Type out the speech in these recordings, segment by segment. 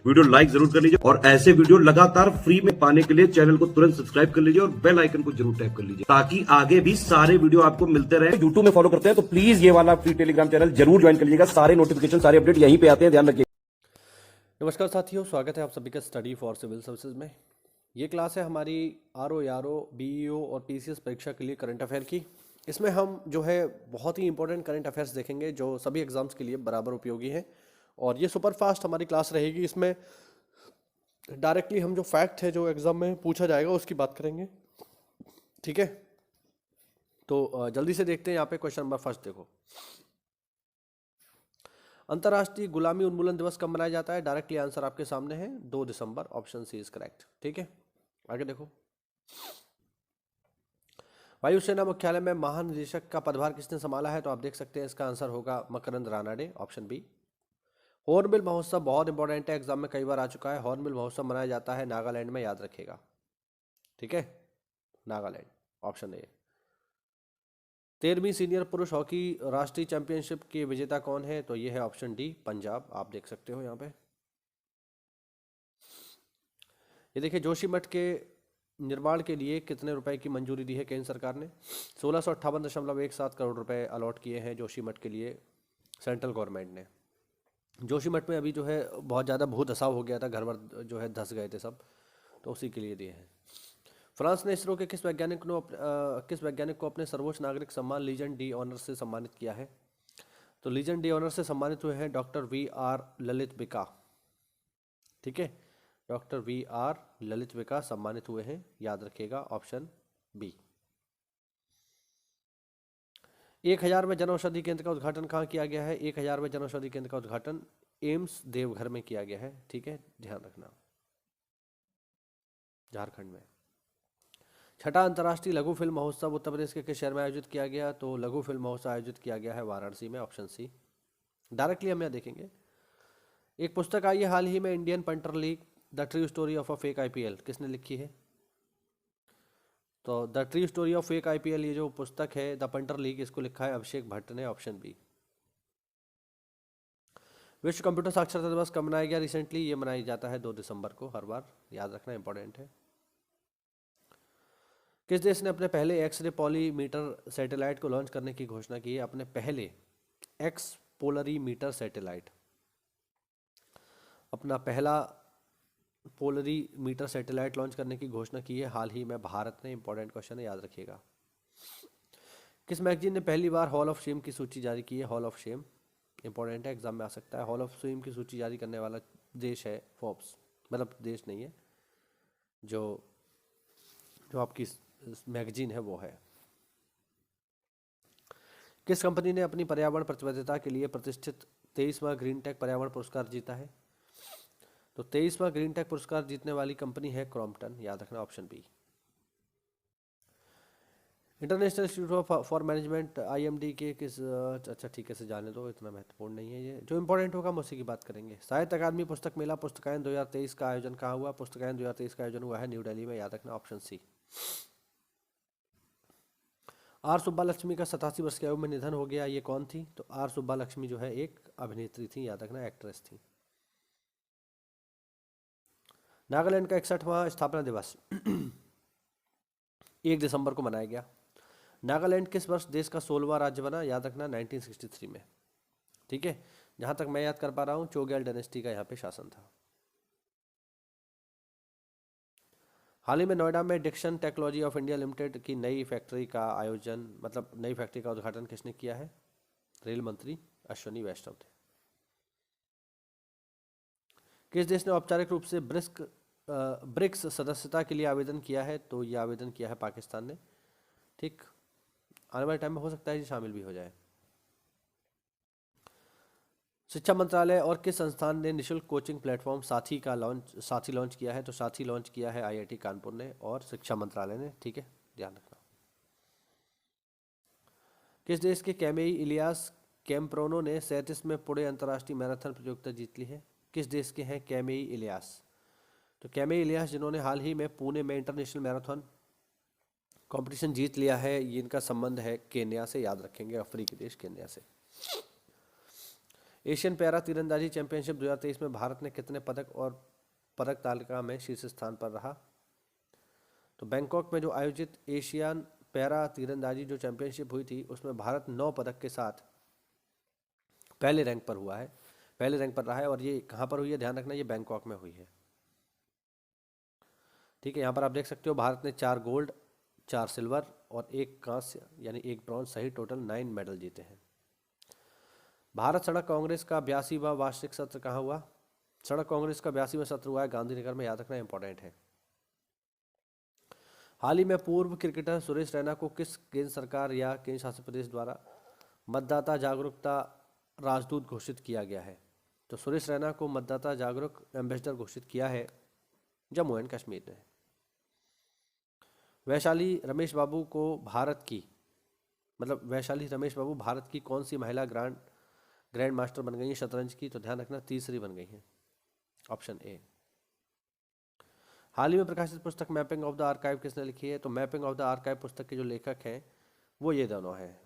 Video like जरूर कर लीजिए और ऐसे वीडियो लगातार फ्री में पाने के लिए चैनल को तुरंत सब्सक्राइब कर लीजिए और बेल आइकन को जरूर टैप कर लीजिए ताकि आगे भी सारे वीडियो आपको मिलते रहे। यूट्यूब में फॉलो करते हैं तो प्लीज ये वाला फ्री टेलीग्राम चैनल जरूर ज्वाइन कर लीजिएगा। सारे नोटिफिकेशन सारे अपडेट यहीं पे आते हैं, ध्यान रखिए। नमस्कार साथियों, स्वागत है आप सभी का स्टडी फॉर सिविल सर्विसेज में। ये क्लास है हमारी आरओ, बीईओ और पीसीएस परीक्षा के लिए करंट अफेयर की। इसमें हम जो है बहुत ही इंपॉर्टेंट करंट अफेयर्स देखेंगे जो सभी एग्जाम्स के लिए बराबर उपयोगी हैं। और ये सुपर फास्ट हमारी क्लास रहेगी। इसमें डायरेक्टली हम जो फैक्ट है जो एग्जाम में पूछा जाएगा उसकी बात करेंगे, ठीक है। तो जल्दी से देखते हैं। यहाँ पे क्वेश्चन नंबर फर्स्ट देखो, अंतर्राष्ट्रीय गुलामी उन्मूलन दिवस कब मनाया जाता है? डायरेक्टली आंसर आपके सामने है, 2 दिसंबर। ऑप्शन सी इज करेक्ट, ठीक है। आगे देखो, वायुसेना मुख्यालय में महानिदेशक का पदभार किसने संभाला है? तो आप देख सकते हैं इसका आंसर होगा मकरंद रानाडे, ऑप्शन बी। हॉर्नबिल महोत्सव बहुत इंपॉर्टेंट है, एग्जाम में कई बार आ चुका है। हॉर्नबिल महोत्सव मनाया जाता है नागालैंड में, याद रखिएगा, ठीक है। Nagaland, option A. 13वीं सीनियर पुरुष हॉकी राष्ट्रीय चैंपियनशिप के विजेता कौन है? तो ये है ऑप्शन डी, पंजाब। आप देख सकते हो यहाँ पे। ये देखिए, जोशीमठ के निर्माण के लिए कितने रुपए की मंजूरी दी है केंद्र सरकार ने? 1658.17 करोड़ रुपए अलॉट किए हैं जोशीमठ के लिए सेंट्रल गवर्नमेंट ने। जोशीमठ में अभी जो है बहुत ज़्यादा भू धसाव हो गया था, घर वर जो है धस गए थे सब, तो उसी के लिए दिए हैं। फ्रांस ने इसरो के किस वैज्ञानिक को अपने सर्वोच्च नागरिक सम्मान लीजेंड डी ऑनर से सम्मानित किया है? तो लीजेंड डी ऑनर से सम्मानित हुए हैं डॉक्टर VR ललितविका, ठीक है। डॉक्टर VR ललितविका सम्मानित हुए हैं, याद रखिएगा, ऑप्शन बी। 1000वें जनौषधि केंद्र का उद्घाटन कहाँ किया गया है? 1000वें जनौषधि केंद्र का उद्घाटन एम्स देवघर में किया गया है, ठीक है, ध्यान रखना, झारखंड में। छठा अंतर्राष्ट्रीय लघु फिल्म महोत्सव उत्तर प्रदेश के किस शहर में आयोजित किया गया? तो लघु फिल्म महोत्सव आयोजित किया गया है वाराणसी में, ऑप्शन सी। डायरेक्टली हम यहाँ देखेंगे, एक पुस्तक आई है हाल ही में, Indian punter league the true story of a fake IPL, किसने लिखी है? तो the true story of fake IPL, ये जो पुस्तक है द पंटर लीग, इसको लिखा है अभिषेक भट्ट ने, ऑप्शन बी। विश्व कंप्यूटर साक्षरता दिवस कब मनाया गया रिसेंटली? ये मनाया जाता है 2 दिसंबर को, हर बार, याद रखना, इंपॉर्टेंट है। किस देश ने अपने पहले एक्स-रे पॉलीमीटर सैटेलाइट को लॉन्च करने की घोषणा की है? अपने पहले एक्स पोलरीमीटर सैटेलाइट, अपना पहला पोलरीमीटर सैटेलाइट लॉन्च करने की घोषणा की है हाल ही में भारत ने। इंपॉर्टेंट क्वेश्चन है, याद रखिएगा। किस मैगजीन ने पहली बार हॉल ऑफ शेम की सूची जारी की है? हॉल ऑफ शेम, इंपॉर्टेंट है, एग्जाम में आ सकता है। हॉल ऑफ शेम की सूची जारी करने वाला देश है फोर्ब्स, मतलब देश नहीं है, जो आपकी मैगजीन है वो है। किस कंपनी ने अपनी पर्यावरण प्रतिबद्धता के लिए प्रतिष्ठित 23वां ग्रीन टेक पर्यावरण पुरस्कार जीता है? तो 23वां ग्रीन टेक पुरस्कार जीतने वाली कंपनी है क्रॉम्पटन, याद रखना, option B. International institute for management IMD के किस अच्छा ठीक है, से जाने दो, इतना महत्वपूर्ण नहीं है ये। जो इंपॉर्टेंट होगा हम उसी की बात करेंगे। साहित्य अकादमी पुस्तक मेला पुस्तकायन 2023 का आयोजन कहाँ हुआ? पुस्तकायन 2023 का आयोजन हुआ है न्यू दिल्ली में, याद रखना, ऑप्शन सी। R सुब्बालक्ष्मी का 87 वर्ष की आयु में निधन हो गया, ये कौन थी? तो R सुब्बालक्ष्मी जो है एक अभिनेत्री थी, याद रखना, एक्ट्रेस थी। नागालैंड का 61वां स्थापना दिवस 1 दिसंबर को मनाया गया। नागालैंड किस वर्ष देश का 16वां राज्य बना? याद रखना, 1963 में, ठीक है। जहां तक मैं याद कर पा रहा हूं, चोग्याल डायनेस्टी का यहाँ पे शासन था। हाल ही में नोएडा में Dixon technology of India limited की नई फैक्ट्री का आयोजन, मतलब नई फैक्ट्री का उद्घाटन किसने किया है? रेल मंत्री अश्विनी वैष्णव थे। किस देश ने औपचारिक रूप से ब्रिक्स सदस्यता के लिए आवेदन किया है? तो यह आवेदन किया है पाकिस्तान ने, ठीक। आने वाले टाइम में हो सकता है ये शामिल भी हो जाए। शिक्षा मंत्रालय और किस संस्थान ने निशुल्क कोचिंग प्लेटफॉर्म साथी लॉन्च किया है? तो साथी लॉन्च किया है IIT कानपुर ने और शिक्षा मंत्रालय ने, ठीक है, ध्यान रखना। किस देश के कैमेई इलियास कैम्प्रोनो ने 37 में पुणे अंतर्राष्ट्रीय मैराथन प्रतियोगिता जीत ली है? किस देश के हैं कैमेई इलियास? तो कैमेई इलियास जिन्होंने हाल ही में पुणे में इंटरनेशनल मैराथन कंपटीशन जीत लिया है, ये इनका संबंध है केन्या से, याद रखेंगे, अफ्रीकी देश केन्या से। एशियन पैरा तीरंदाजी चैंपियनशिप 2023 में भारत ने कितने पदक और पदक तालिका में शीर्ष स्थान पर रहा? तो बैंकॉक में जो आयोजित एशियन पैरा तीरंदाजी जो चैंपियनशिप हुई थी उसमें भारत 9 पदक के साथ पहले रैंक पर रहा है। और ये कहाँ पर हुई है ध्यान रखना, ये बैंकॉक में हुई है। ठीक है, यहाँ पर आप देख सकते हो भारत ने 4 गोल्ड, 4 सिल्वर और 1 कांस्य यानी 1 ब्रॉन्ज सहित टोटल 9 मेडल जीते हैं। भारत सड़क कांग्रेस का 82वां वार्षिक सत्र कहाँ हुआ? सड़क कांग्रेस का 82वां सत्र हुआ है गांधीनगर में, याद रखना इंपॉर्टेंट है। हाल ही में पूर्व क्रिकेटर सुरेश रैना को किस केंद्र सरकार या केंद्र शासित प्रदेश द्वारा मतदाता जागरूकता राजदूत घोषित किया गया है? तो सुरेश रैना को मतदाता जागरूक एम्बेसडर घोषित किया है जम्मू एंड कश्मीर ने। वैशाली रमेश बाबू भारत की कौन सी महिला ग्रैंड मास्टर बन गई है शतरंज की? तो ध्यान रखना तीसरी बन गई है, ऑप्शन ए। हाल ही में प्रकाशित पुस्तक मैपिंग ऑफ द आर्काइव किसने लिखी है? तो मैपिंग ऑफ द आर्काइव पुस्तक के जो लेखक हैं वो ये दोनों हैं,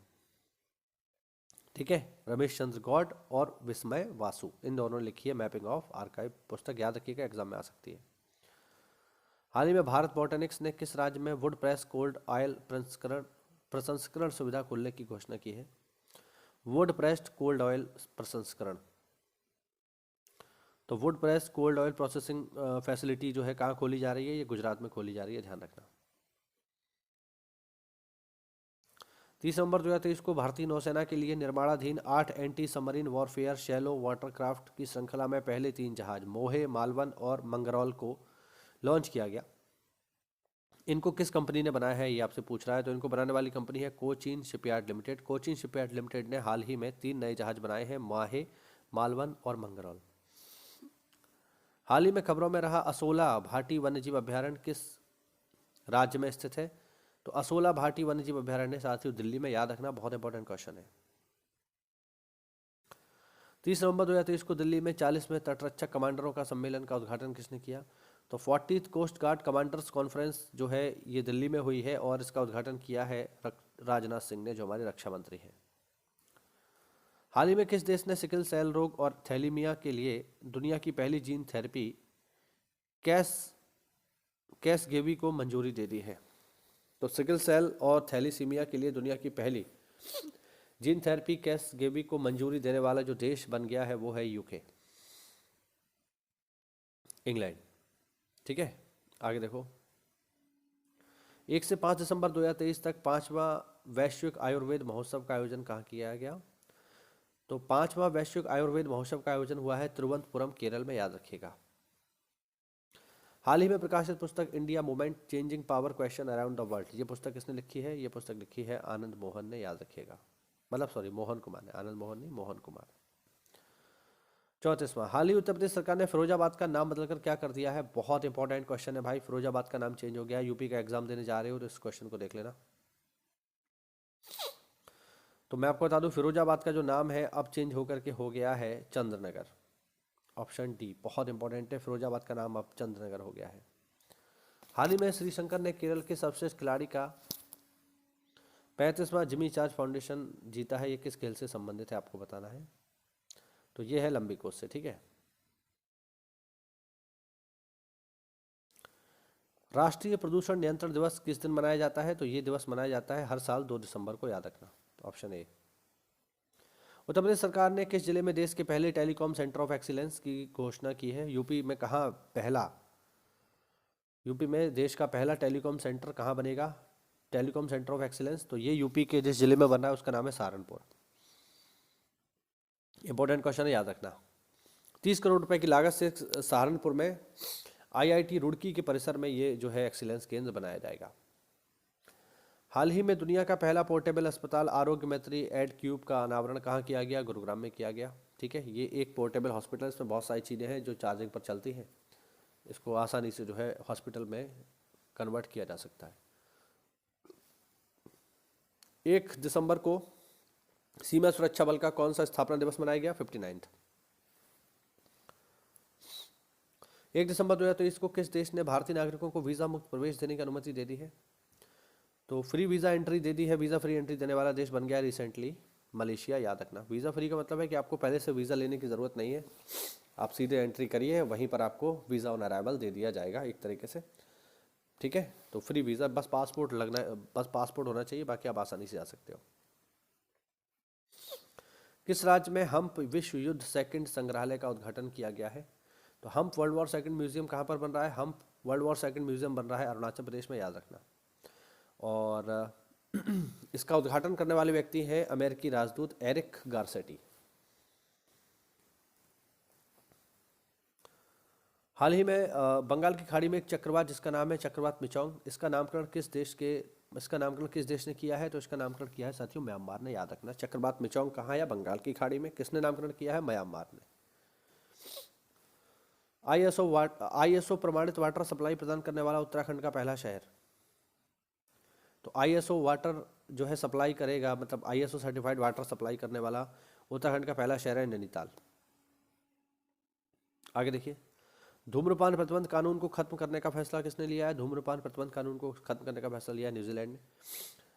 ठीक है, रमेश चंद्र गौड़ और विस्मय वासु, इन दोनों ने लिखी है मैपिंग ऑफ आर्काइव पुस्तक, याद रखिएगा एग्जाम में आ सकती है। हाल ही में भारत बॉटनिक्स ने किस राज्य में वुड प्रेस कोल्ड ऑयल प्रसंस्करण सुविधा खोलने की घोषणा की है? वुड प्रेस्ड कोल्ड ऑयल प्रसंस्करण, तो would press cold oil processing facility जो है कहाँ खोली जा रही है? ये गुजरात में खोली जा रही है, ध्यान रखना। 30 नवंबर 2023 को भारतीय नौसेना के लिए निर्माणाधीन 8 anti submarine warfare shallow watercraft की श्रृंखला में पहले 3 जहाज मोहे, मालवन और मंगरौल को लॉन्च किया गया। इनको किस कंपनी ने बनाया है ये आपसे पूछ रहा है। तो इनको बनाने वाली कंपनी है Cochin shipyard limited. Cochin shipyard limited ने हाल ही में 3 नए जहाज बनाए हैं, माहे, मालवन और मंगरौल। हाल ही में खबरों में रहा असोला भाटी वन्यजीव अभ्यारण्य किस राज्य में स्थित है? तो असोला भाटी वन्यजीव अभ्यारण्य साथियों दिल्ली में, याद रखना बहुत इंपॉर्टेंट क्वेश्चन है। 30 नवंबर 2023 को दिल्ली में 40वें तटरक्षक कमांडरों का सम्मेलन का उद्घाटन किसने किया? तो 40th coast guard commanders conference जो है ये दिल्ली में हुई है और इसका उद्घाटन किया है राजनाथ सिंह ने, जो हमारे रक्षा मंत्री हैं। हाल ही में किस देश ने सिकल सेल रोग और थैलीमिया के लिए दुनिया की पहली जीन थेरेपी कैसगेवी को मंजूरी दे दी है? तो सिकल सेल और थैलीसीमिया के लिए दुनिया की पहली जीन थेरेपी कैसगेवी को मंजूरी देने वाला जो देश बन गया है वो है यूके, इंग्लैंड। ठीक है, आगे देखो। 1 से 5 दिसंबर 2023 तक 5वां वैश्विक आयुर्वेद महोत्सव का आयोजन कहाँ किया गया? तो 5वां वैश्विक आयुर्वेद महोत्सव का आयोजन हुआ है तिरुवनंतपुरम, केरल में, याद रखिएगा। हाल ही में प्रकाशित पुस्तक India movement changing power question around the world, ये पुस्तक किसने लिखी है? ये पुस्तक लिखी है आनंद मोहन ने, याद रखिएगा, मतलब सॉरी मोहन कुमार ने, आनंद मोहन नहीं, मोहन कुमार। 34वां, हाल ही उत्तर प्रदेश सरकार ने फिरोजाबाद का नाम बदलकर क्या कर दिया है? बहुत इंपॉर्टेंट क्वेश्चन है भाई, फिरोजाबाद का नाम चेंज हो गया। यूपी का एग्जाम देने जा रहे हो तो इस क्वेश्चन को देख लेना। तो मैं आपको बता दूं फिरोजाबाद का जो नाम है अब चेंज होकर के हो गया है चंद्रनगर, ऑप्शन डी, बहुत इंपॉर्टेंट है, फिरोजाबाद का नाम अब चंद्रनगर हो गया है। हाल ही में श्रीशंकर ने केरल के सर्वश्रेष्ठ खिलाड़ी का 35वां जिमी चार्ज फाउंडेशन जीता है, ये किस खेल से संबंधित है आपको बताना है। तो ये है लंबी कोस से, ठीक है। राष्ट्रीय प्रदूषण नियंत्रण दिवस किस दिन मनाया जाता है? तो ये दिवस मनाया जाता है हर साल 2 दिसंबर को, याद रखना, ऑप्शन ए। उत्तर प्रदेश सरकार ने किस जिले में देश के पहले टेलीकॉम सेंटर ऑफ एक्सीलेंस की घोषणा की है? यूपी में कहाँ पहला, यूपी में देश का पहला टेलीकॉम सेंटर कहाँ बनेगा, टेलीकॉम सेंटर ऑफ एक्सीलेंस? तो ये यूपी के जिस जिले में बन रहा है उसका नाम है सहारनपुर। इंपॉर्टेंट क्वेश्चन है, याद रखना। 30 करोड़ रुपए की लागत से सहारनपुर में IIT रुड़की के परिसर में ये जो है एक्सीलेंस केंद्र बनाया जाएगा। हाल ही में दुनिया का पहला पोर्टेबल अस्पताल आरोग्य मैत्री एड क्यूब का अनावरण कहाँ किया गया? गुरुग्राम में किया गया। ठीक है, ये एक पोर्टेबल हॉस्पिटल, इसमें बहुत सारी चीज़ें हैं जो चार्जिंग पर चलती हैं, इसको आसानी से जो है हॉस्पिटल में कन्वर्ट किया जा सकता है। 1 दिसंबर को सीमा सुरक्षा बल का कौन सा स्थापना दिवस मनाया गया? 59। 1 दिसंबर 2023 को किस देश ने भारतीय नागरिकों को वीज़ा मुक्त प्रवेश देने की अनुमति दे दी है? तो फ्री वीज़ा एंट्री दे दी है, वीज़ा फ्री एंट्री देने वाला देश बन गया रिसेंटली मलेशिया, याद रखना। वीज़ा फ्री का मतलब है कि आपको पहले से वीज़ा लेने की ज़रूरत नहीं है, आप सीधे एंट्री करिए, वहीं पर आपको वीज़ा ऑन अराइवल दे दिया जाएगा एक तरीके से, ठीक है। तो फ्री वीज़ा, बस पासपोर्ट लगना, बस पासपोर्ट होना चाहिए, बाकी आप आसानी से जा सकते हो। किस राज्य में हम्प विश्व युद्ध सेकंड संग्रहालय का उद्घाटन किया गया है? तो hump world war second museum कहाँ पर बन रहा है? Hump world war second museum बन रहा है अरुणाचल प्रदेश में, याद रखना। और इसका उद्घाटन करने वाले व्यक्ति हैं अमेरिकी राजदूत एरिक गारसेटी। हाल ही में बंगाल की खाड़ी में एक चक्रवात जिसका नाम है चक्रवात मिचोंग, इसका नामकरण किस देश ने किया है? तो इसका नामकरण किया है साथियों म्यांमार ने, याद रखना। चक्रवात मिचोंग कहाँ है? बंगाल की खाड़ी में। किसने नामकरण किया है? म्यांमार ने। आईएसओ प्रमाणित वाटर सप्लाई प्रदान करने वाला उत्तराखंड का पहला शहर। तो आईएसओ वाटर जो है सप्लाई करेगा, मतलब आईएसओ सर्टिफाइड वाटर सप्लाई करने वाला उत्तराखंड का पहला शहर है नैनीताल। आगे देखिए, धूम्रपान प्रतिबंध कानून को खत्म करने का फैसला किसने लिया है? धूम्रपान प्रतिबंध कानून को खत्म करने का फैसला लिया है न्यूजीलैंड ने।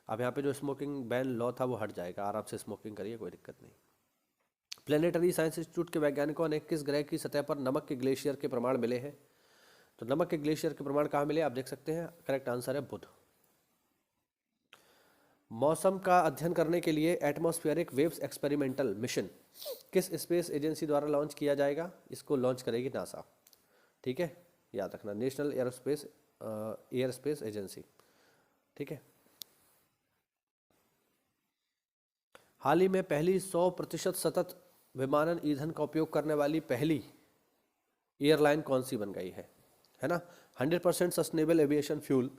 अब यहाँ पे जो स्मोकिंग बैन लॉ था वो हट जाएगा, आराम से स्मोकिंग करिए, कोई दिक्कत नहीं। प्लेनेटरी साइंस इंस्टीट्यूट के वैज्ञानिकों ने किस ग्रह की सतह पर नमक के ग्लेशियर के प्रमाण मिले हैं? तो नमक के ग्लेशियर के प्रमाण कहाँ मिले? आप देख सकते हैं, करेक्ट आंसर है बुध। मौसम का अध्ययन करने के लिए एटमॉस्फेरिक वेव्स एक्सपेरिमेंटल मिशन किस स्पेस एजेंसी द्वारा लॉन्च किया जाएगा? इसको लॉन्च करेगी नासा, ठीक है, याद रखना, नेशनल एयर स्पेस एजेंसी, ठीक है। हाल ही में पहली 100% सतत विमानन ईंधन का उपयोग करने वाली पहली एयरलाइन कौन सी बन गई है ना? 100% सस्टेनेबल एविएशन फ्यूल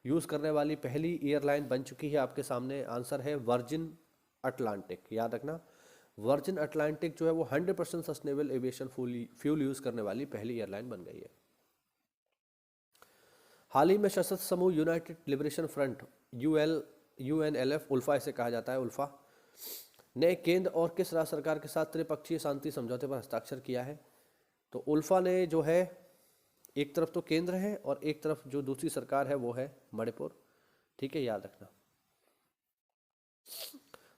यूज़ करने वाली पहली एयरलाइन बन चुकी है, आपके सामने आंसर है वर्जिन अटलांटिक, याद रखना। वर्जिन अटलांटिक जो है वो 100% सस्टेनेबल एविएशन फ्यूल यूज़ करने वाली पहली एयरलाइन बन गई है। हाल ही में सशस्त्र समूह united liberation front UNLF, ULFA इसे कहा जाता है, उल्फा ने केंद्र और किस राज्य सरकार के साथ त्रिपक्षीय शांति समझौते पर हस्ताक्षर किया है? तो उल्फा ने जो है, एक तरफ तो केंद्र है और एक तरफ जो दूसरी सरकार है वो है मणिपुर, ठीक है, याद रखना।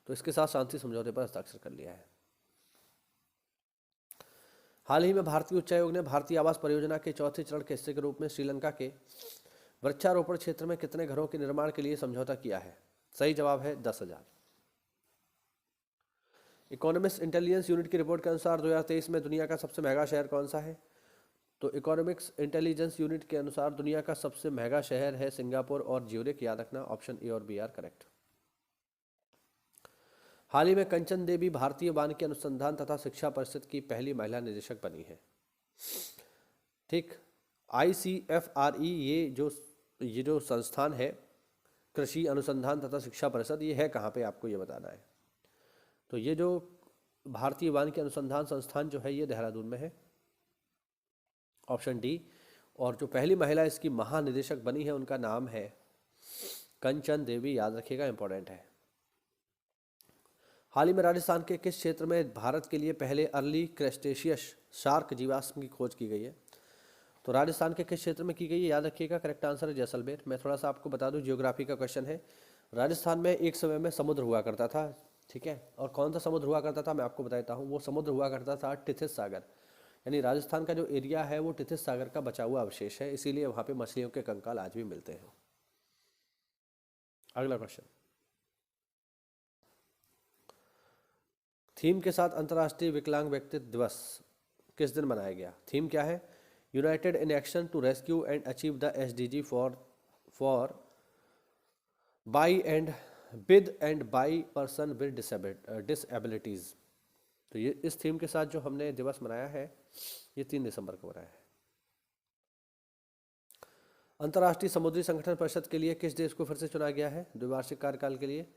तो इसके साथ शांति समझौते पर हस्ताक्षर कर लिया है। हाल ही में भारतीय उच्चायोग ने भारतीय आवास परियोजना के चौथे चरण के हिस्से के रूप में श्रीलंका के वृक्षारोपण क्षेत्र में कितने घरों के निर्माण के लिए समझौता किया है? सही जवाब है 10,000। इकोनॉमिक्स इंटेलिजेंस यूनिट की रिपोर्ट के अनुसार 2023 में दुनिया का सबसे महंगा शहर कौन सा है? तो इकोनॉमिक्स इंटेलिजेंस यूनिट के अनुसार दुनिया का सबसे महंगा शहर है सिंगापुर और ज्यूरिख, याद रखना। ऑप्शन ए और बी आर करेक्ट। हाल ही में कंचन देवी भारतीय वानिकी अनुसंधान तथा शिक्षा परिषद की पहली महिला निदेशक बनी है, ठीक। ICFRE ये जो संस्थान है, कृषि अनुसंधान तथा शिक्षा परिषद, ये है कहाँ पे, आपको ये बताना है। तो ये जो भारतीय वानिकी अनुसंधान संस्थान जो है ये देहरादून में है, ऑप्शन डी। और जो पहली महिला इसकी महानिदेशक बनी है उनका नाम है कंचन देवी, याद रखिएगा, इंपॉर्टेंट है। हाल ही में राजस्थान के किस क्षेत्र में भारत के लिए पहले अर्ली क्रेस्टेशियस शार्क जीवाश्म की खोज की गई है? तो राजस्थान के किस क्षेत्र में की गई है? याद रखिएगा, करेक्ट आंसर है जैसलमेर। मैं थोड़ा सा आपको बता दूं, जियोग्राफी का क्वेश्चन है। राजस्थान में एक समय में समुद्र हुआ करता था, ठीक है, और कौन सा समुद्र हुआ करता था मैं आपको बताता हूँ। वो समुद्र हुआ करता था टिथिस सागर, यानी राजस्थान का जो एरिया है वो टिथिस सागर का बचा हुआ अवशेष है, इसीलिए वहाँ पे मछलियों के कंकाल आज भी मिलते हैं। अगला क्वेश्चन, थीम के साथ अंतर्राष्ट्रीय विकलांग व्यक्तित्व दिवस किस दिन मनाया गया? थीम क्या है? United in action to rescue and achieve the SDG for by and with and by person with disabilities. तो ये इस थीम के साथ जो हमने दिवस मनाया है ये 3 दिसंबर को मनाया है। अंतर्राष्ट्रीय समुद्री संगठन परिषद के लिए किस देश को फिर से चुना गया है द्विवार्षिक कार्यकाल के लिए?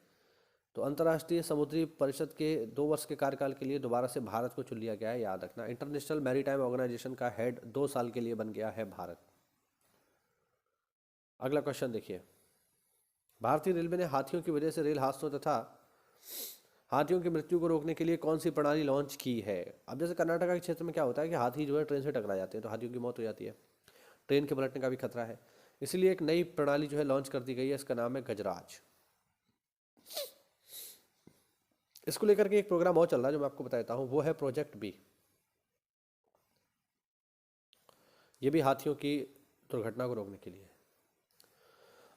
तो अंतर्राष्ट्रीय समुद्री परिषद के 2 वर्ष के कार्यकाल के लिए दोबारा से भारत को चुन लिया गया है, याद रखना। इंटरनेशनल मैरीटाइम ऑर्गेनाइजेशन का हेड 2 साल के लिए बन गया है भारत। अगला क्वेश्चन देखिए, भारतीय रेलवे ने हाथियों की वजह से रेल हादसों तथा हाथियों की मृत्यु को रोकने के लिए कौन सी प्रणाली लॉन्च की है? अब जैसे कर्नाटका के क्षेत्र में क्या होता है कि हाथी जो है ट्रेन से टकरा जाते हैं तो हाथियों की मौत हो जाती है, ट्रेन के पलटने का भी खतरा है, इसलिए एक नई प्रणाली जो है लॉन्च कर दी गई है, इसका नाम है गजराज। इसको लेकर के एक प्रोग्राम और चल रहा है जो मैं आपको बताता हूँ, वो है प्रोजेक्ट बी। ये भी हाथियों की दुर्घटना को रोकने के लिए।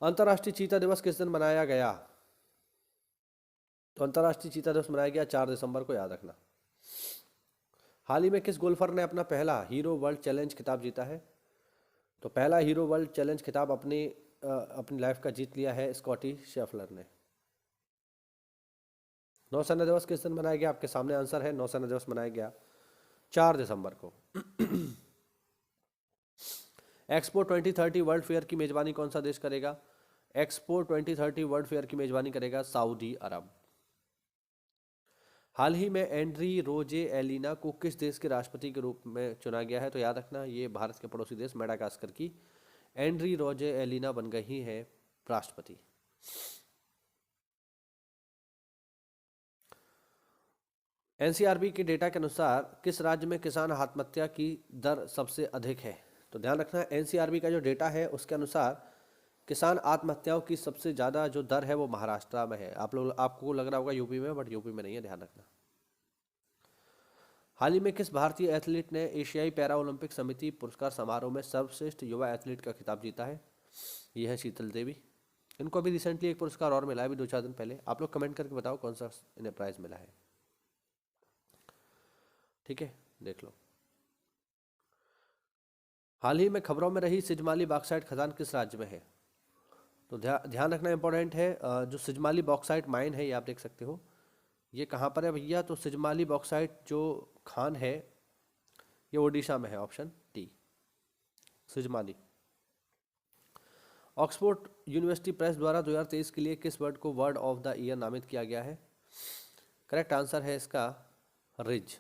अंतर्राष्ट्रीय चीता दिवस किस दिन मनाया गया? तो अंतर्राष्ट्रीय चीता दिवस मनाया गया 4 दिसंबर को, याद रखना। हाल ही में किस गोल्फर ने अपना पहला हीरो वर्ल्ड चैलेंज खिताब जीता है? तो पहला हीरो वर्ल्ड चैलेंज खिताब अपनी लाइफ का जीत लिया है स्कॉटी शेफलर ने। नौसेना दिवस किस दिन मनाया गया? आपके सामने आंसर है, नौसेना दिवस मनाया गया 4 दिसंबर को। एक्सपो 2030 वर्ल्ड फेयर की मेजबानी कौन सा देश करेगा? एक्सपो 2030 वर्ल्ड फेयर की मेजबानी करेगा सऊदी अरब। हाल ही में एंड्री रोजे एलिना को किस देश के राष्ट्रपति के रूप में चुना गया है? तो याद रखना, ये भारत के पड़ोसी देश मेडागास्कर की एंड्री रोजे एलिना बन गई है राष्ट्रपति। एनसीआरबी के डेटा के अनुसार किस राज्य में किसान आत्महत्या की दर सबसे अधिक है? तो ध्यान रखना, एनसीआरबी का जो डेटा है उसके अनुसार किसान आत्महत्याओं की सबसे ज़्यादा जो दर है वो महाराष्ट्र में है। आपको लग रहा होगा यूपी में, बट यूपी में नहीं है, ध्यान रखना। हाल ही में किस भारतीय एथलीट ने एशियाई पैरा ओलंपिक समिति पुरस्कार समारोह में सर्वश्रेष्ठ युवा एथलीट का खिताब जीता है? यह है शीतल देवी। इनको अभी रिसेंटली एक पुरस्कार और मिला है, अभी 2-4 दिन पहले। आप लोग कमेंट करके बताओ कौन सा इन्हें प्राइज मिला है। ठीक है, देख लो। हाल ही में खबरों में रही सिजमाली बॉक्साइट खदान किस राज्य में है? तो ध्यान रखना इंपॉर्टेंट है। जो सिजमाली बॉक्साइट माइन है, ये आप देख सकते हो, ये कहाँ पर है भैया? तो सिजमाली बॉक्साइट जो खान है ये ओडिशा में है, option D Sijimali. Oxford University Press द्वारा 2023 के लिए किस वर्ड को वर्ड ऑफ द ईयर नामित किया गया है? करेक्ट आंसर है इसका रिज।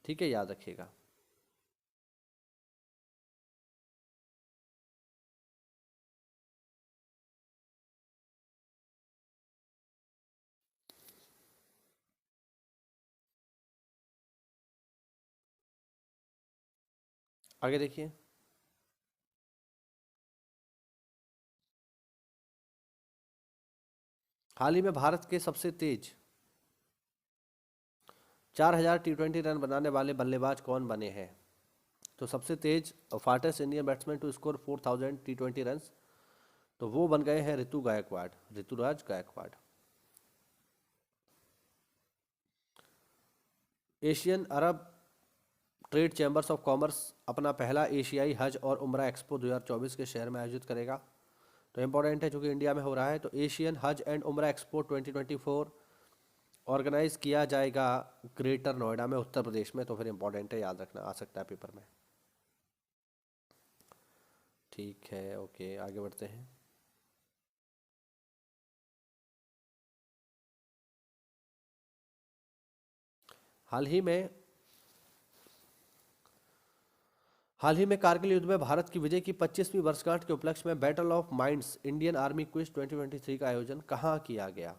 ठीक है, याद रखिएगा। आगे देखिए, हाल ही में भारत के सबसे तेज 4000 टी20 रन बनाने वाले बल्लेबाज कौन बने हैं? तो सबसे तेज fastest Indian batsman to score 4000 टी20 रन, तो वो बन गए हैं Ruturaj Gaikwad. Asian Arab trade chambers of commerce अपना पहला एशियाई हज और उम्रा एक्सपो 2024 के शहर में आयोजित करेगा। तो इंपॉर्टेंट है, चूंकि इंडिया में हो रहा है, तो एशियन हज एंड उम्रा एक्सपो 2024 ऑर्गेनाइज किया जाएगा ग्रेटर नोएडा में, उत्तर प्रदेश में। तो फिर इंपॉर्टेंट है, याद रखना, आ सकता है पेपर में। ठीक है, ओके, आगे बढ़ते हैं। हाल ही में कारगिल युद्ध में भारत की विजय की 25वीं वर्षगांठ के उपलक्ष्य में battle of minds Indian army quiz 2023 का आयोजन कहाँ किया गया?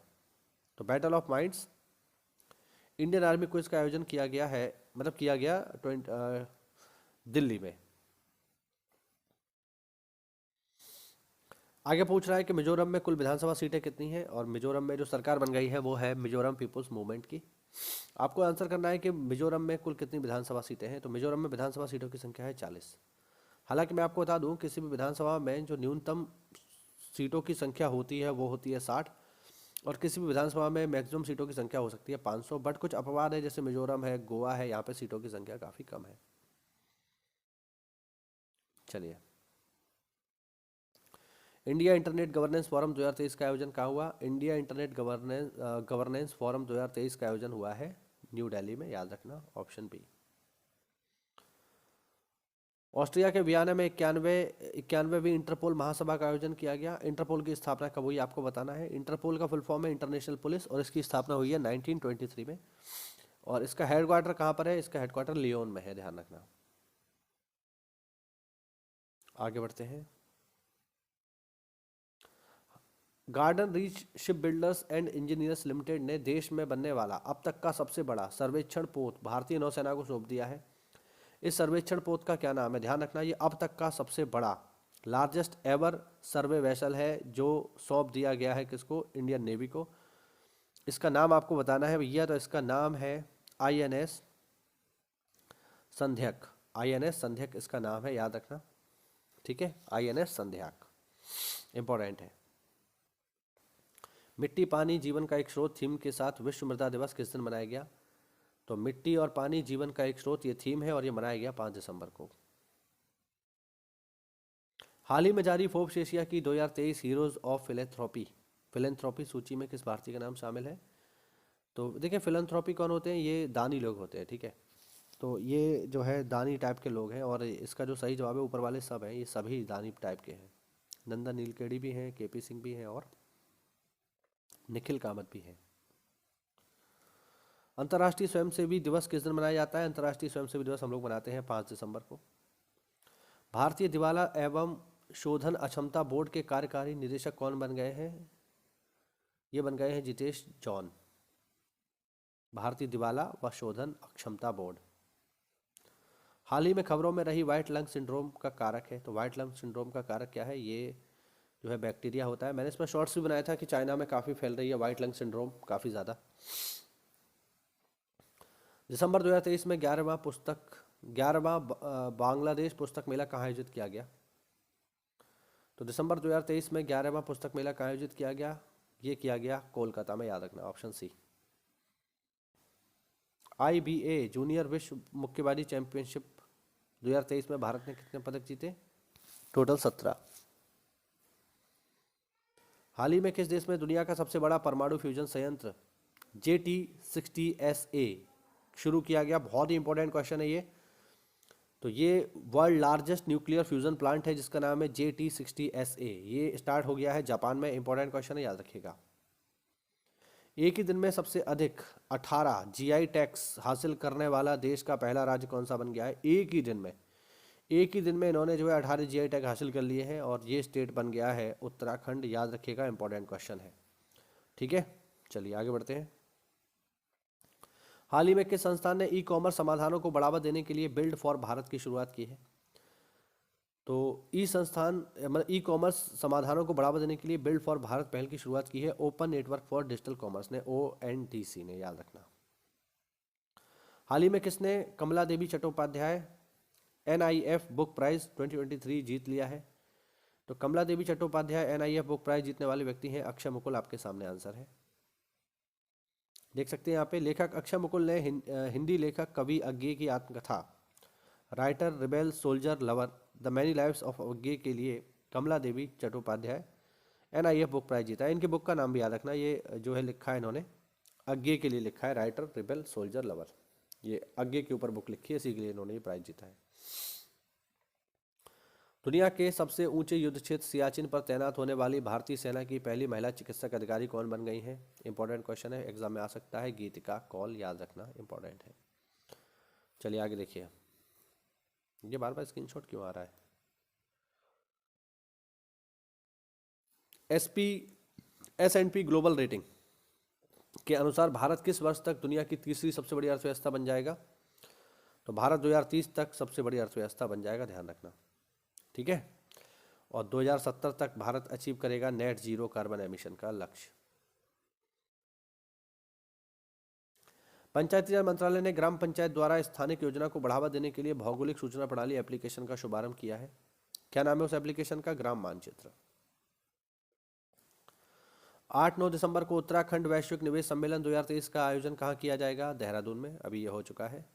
तो battle of minds Indian army quiz का आयोजन किया गया दिल्ली में। आगे पूछ रहा है कि मिजोरम में कुल विधानसभा सीटें कितनी हैं, और मिजोरम में जो सरकार बन गई है वो है मिजोरम पीपुल्स मूवमेंट की। आपको आंसर करना है कि मिजोरम में कुल कितनी विधानसभा सीटें हैं। तो मिजोरम में विधानसभा सीटों की संख्या है 40। हालांकि मैं आपको बता दूं, किसी भी विधानसभा में जो न्यूनतम सीटों की संख्या होती है वो होती है 60, और किसी भी विधानसभा में मैक्सिमम सीटों की संख्या हो सकती है 500। बट कुछ अपवाद है, जैसे मिजोरम है, गोवा है, यहाँ पे सीटों की संख्या काफ़ी कम है। चलिए, इंडिया इंटरनेट गवर्नेंस फोरम 2023 का आयोजन कहाँ हुआ? इंडिया इंटरनेट गवर्नेंस फोरम 2023 का आयोजन हुआ है न्यू दिल्ली में, याद रखना, ऑप्शन बी। ऑस्ट्रिया के वियना में 91वीं इंटरपोल महासभा का आयोजन किया गया। इंटरपोल की स्थापना कब हुई आपको बताना है। इंटरपोल का फुल फॉर्म है इंटरनेशनल पुलिस, और इसकी स्थापना हुई है 1923 में। और इसका हेडक्वार्टर कहाँ पर है? इसका हेडक्वार्टर लियोन में है, ध्यान रखना। आगे बढ़ते हैं। Garden reach ship builders and engineers limited ने देश में बनने वाला अब तक का सबसे बड़ा सर्वेक्षण पोत भारतीय नौसेना को सौंप दिया है। इस सर्वेक्षण पोत का क्या नाम है? ध्यान रखना, ये अब तक का सबसे बड़ा लार्जेस्ट एवर सर्वे वेसल है जो सौंप दिया गया है किसको? इंडियन नेवी को। इसका नाम आपको बताना है भैया, तो इसका नाम है INS संध्याक। INS संध्याक इसका नाम है, याद रखना, ठीक है, INS संध्याक, इंपॉर्टेंट है। मिट्टी पानी जीवन का एक स्रोत थीम के साथ विश्व मृदा दिवस किस दिन मनाया गया? तो मिट्टी और पानी जीवन का एक स्रोत, ये थीम है और ये मनाया गया 5 दिसंबर को। हाल ही में जारी फोर्ब्स एशिया की 2023 हीरोज ऑफ फिलेंथ्रोपी सूची में किस भारतीय का नाम शामिल है? तो देखिए, फिलेंथ्रोपी कौन होते हैं? ये दानी लोग होते हैं, ठीक है। तो ये जो है दानी टाइप के लोग हैं, और इसका जो सही जवाब है, ऊपर वाले सब हैं, ये सभी दानी टाइप के हैं। नंदन नीलकेड़ी भी हैं, KP सिंह भी हैं और निखिल कामत भी हैं। अंतर्राष्ट्रीय स्वयंसेवी दिवस किस दिन मनाया जाता है? अंतर्राष्ट्रीय स्वयंसेवी दिवस हम लोग मनाते हैं 5 दिसंबर को। भारतीय दिवाला एवं शोधन अक्षमता बोर्ड के कार्यकारी निदेशक कौन बन गए हैं? ये बन गए हैं जितेश जॉन। भारतीय दिवाला व शोधन अक्षमता बोर्ड। हाल ही में खबरों में रही व्हाइट लंग सिंड्रोम का कारक है, तो व्हाइट लंग सिंड्रोम का कारक क्या है? ये जो है बैक्टीरिया होता है। मैंने इसमें शॉर्ट्स भी बनाया था कि चाइना में काफ़ी फैल रही है व्हाइट लंग सिंड्रोम, काफ़ी ज़्यादा। दिसंबर 2023 में 11वां बांग्लादेश पुस्तक मेला कहाँ आयोजित किया गया? तो दिसंबर 2023 में 11वां पुस्तक मेला कहाँ आयोजित किया गया? ये किया गया कोलकाता में, याद रखना, ऑप्शन सी। IBA जूनियर विश्व मुक्केबाजी चैंपियनशिप 2023 में भारत ने कितने पदक जीते? टोटल 17। हाल ही में किस देश में दुनिया का सबसे बड़ा परमाणु फ्यूजन संयंत्र JT60SA शुरू किया गया? बहुत ही इंपॉर्टेंट क्वेश्चन है ये। तो ये world largest nuclear fusion plant है जिसका नाम है JT60SA। ये स्टार्ट हो गया है जापान में। इंपॉर्टेंट क्वेश्चन है, याद रखिएगा। एक ही दिन में सबसे अधिक 18 GI टैग्स हासिल करने वाला देश का पहला राज्य कौन सा बन गया है? एक ही दिन में इन्होंने जो है 18 GI टैग हासिल कर लिए हैं, और ये स्टेट बन गया है उत्तराखंड, याद रखिएगा, इंपॉर्टेंट क्वेश्चन है, ठीक है। चलिए आगे बढ़ते हैं। हाल ही में किस संस्थान ने ई-कॉमर्स समाधानों को बढ़ावा देने के लिए बिल्ड फॉर भारत की शुरुआत की है? तो ई-कॉमर्स समाधानों को बढ़ावा देने के लिए बिल्ड फॉर भारत पहल की शुरुआत की है open network for digital commerce ने, ONDC ने, याद रखना। हाल ही में किसने कमला देवी चट्टोपाध्याय NIF बुक प्राइज 2023 जीत लिया है? तो कमला देवी चट्टोपाध्याय NIF बुक प्राइज जीतने वाले व्यक्ति हैं अक्षय मुकुल, आपके सामने आंसर है, देख सकते हैं यहाँ पे। लेखक अक्षय मुकुल ने हिंदी लेखक कवि अज्ञे की आत्मकथा writer rebel soldier lover the many lives of Agyeya के लिए कमला देवी चट्टोपाध्याय NIF बुक प्राइज जीता है। इनकी बुक का नाम भी याद रखना, ये जो है लिखा है इन्होंने अज्ञे के लिए लिखा है, राइटर रिबेल सोल्जर लवर, ये अज्ञे के ऊपर बुक लिखी है, इसी के लिए इन्होंने ये प्राइज जीता है। दुनिया के सबसे ऊंचे युद्ध क्षेत्र सियाचिन पर तैनात होने वाली भारतीय सेना की पहली महिला चिकित्सक अधिकारी कौन बन गई हैं? इंपॉर्टेंट क्वेश्चन है, एग्जाम में आ सकता है, गीतिका कौल, याद रखना, इंपॉर्टेंट है। चलिए आगे देखिए, ये बार बार स्क्रीनशॉट क्यों आ रहा है? S&P ग्लोबल रेटिंग के अनुसार भारत किस वर्ष तक दुनिया की तीसरी सबसे बड़ी अर्थव्यवस्था बन जाएगा? तो भारत 2030 तक सबसे बड़ी अर्थव्यवस्था बन जाएगा, ध्यान रखना, ठीक है। और 2070 तक भारत अचीव करेगा नेट जीरो कार्बन एमिशन का लक्ष्य। पंचायती राज मंत्रालय ने ग्राम पंचायत द्वारा स्थानिक योजना को बढ़ावा देने के लिए भौगोलिक सूचना प्रणाली एप्लीकेशन का शुभारंभ किया है। क्या नाम है उस एप्लीकेशन का? ग्राम मानचित्र। 8-9 दिसंबर को उत्तराखंड वैश्विक निवेश सम्मेलन 2023 का आयोजन कहाँ किया जाएगा? देहरादून में, अभी यह हो चुका है।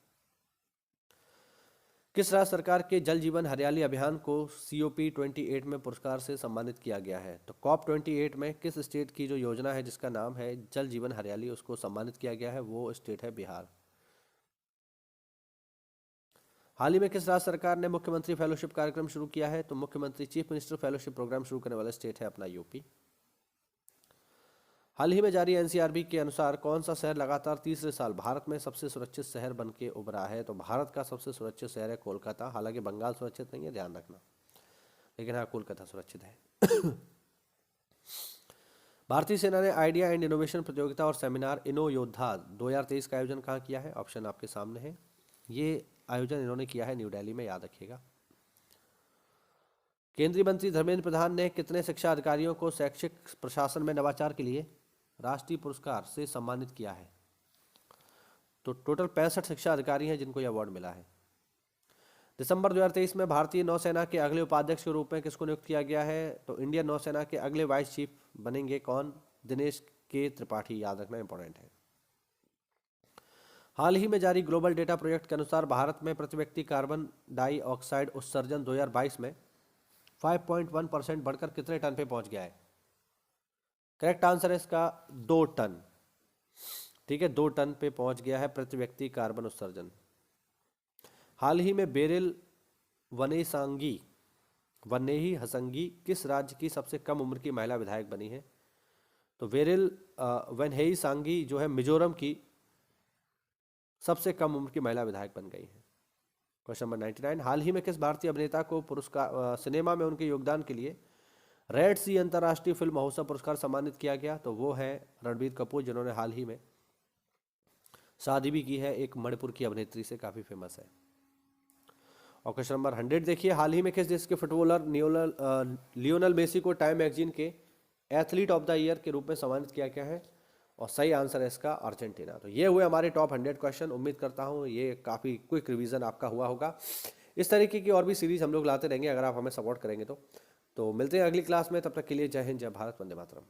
किस राज्य सरकार के जल जीवन हरियाली अभियान को COP28 में पुरस्कार से सम्मानित किया गया है? तो COP28 में किस स्टेट की जो योजना है जिसका नाम है जल जीवन हरियाली, उसको सम्मानित किया गया है? वो स्टेट है बिहार। हाल ही में किस राज्य सरकार ने मुख्यमंत्री फेलोशिप कार्यक्रम शुरू किया है? तो मुख्यमंत्री चीफ मिनिस्टर फेलोशिप प्रोग्राम शुरू करने वाला स्टेट है अपना UP। हाल ही में जारी NCRB के अनुसार कौन सा शहर लगातार तीसरे साल भारत में सबसे सुरक्षित शहर बन के उभरा है? तो भारत का सबसे सुरक्षित शहर है कोलकाता। हालांकि बंगाल सुरक्षित नहीं है, ध्यान रखना, लेकिन हाँ कोलकाता सुरक्षित है। भारतीय सेना ने आइडिया एंड इनोवेशन प्रतियोगिता और सेमिनार इनो योद्धा 2023 का आयोजन कहाँ किया है? ऑप्शन आपके सामने है, ये आयोजन इन्होंने किया है न्यू दिल्ली में, याद रखिएगा। केंद्रीय मंत्री धर्मेंद्र प्रधान ने कितने शिक्षा अधिकारियों को शैक्षिक प्रशासन में नवाचार के लिए राष्ट्रीय पुरस्कार से सम्मानित किया है? तो टोटल 65 शिक्षा अधिकारी हैं जिनको यह अवार्ड मिला है। दिसंबर 2023 में भारतीय नौसेना के अगले उपाध्यक्ष के रूप में किसको नियुक्त किया गया है? तो इंडियन नौसेना के अगले वाइस चीफ बनेंगे कौन? दिनेश के त्रिपाठी, याद रखना इंपॉर्टेंट है। हाल ही में जारी ग्लोबल डेटा प्रोजेक्ट के अनुसार भारत में प्रति व्यक्ति कार्बन डाइऑक्साइड उत्सर्जन 2022 में 5.1% बढ़कर कितने टन पे पहुंच गया है? करेक्ट आंसर है इसका 2 टन। ठीक है, 2 टन पे पहुंच गया है प्रति व्यक्ति कार्बन उत्सर्जन। हाल ही में बेरिल वनेही हसंगी किस राज्य की सबसे कम उम्र की महिला विधायक बनी है? तो बेरिल वनहेई सांगी जो है मिजोरम की सबसे कम उम्र की महिला विधायक बन गई है। क्वेश्चन नंबर 99, हाल ही में किस भारतीय अभिनेता को पुरस्कार सिनेमा में उनके योगदान के लिए रेड सी अंतर्राष्ट्रीय फिल्म महोत्सव पुरस्कार सम्मानित किया गया? तो वो है रणबीर कपूर, जिन्होंने हाल ही में शादी भी की है एक मणिपुर की अभिनेत्री से, काफी फेमस है। और क्वेश्चन नंबर 100 देखिए, हाल ही में किस देश के फुटबॉलर लियोनल मेसी को टाइम मैगजीन के एथलीट ऑफ द ईयर के रूप में सम्मानित किया गया है? और सही आंसर है इसका अर्जेंटीना। तो ये हुए हमारे टॉप 100 क्वेश्चन। उम्मीद करता हूँ ये काफ़ी क्विक रिवीजन आपका हुआ होगा। इस तरीके की और भी सीरीज हम लोग लाते रहेंगे अगर आप हमें सपोर्ट करेंगे तो मिलते हैं अगली क्लास में। तब तक के लिए जय हिंद, जय भारत, वंदे मातरम।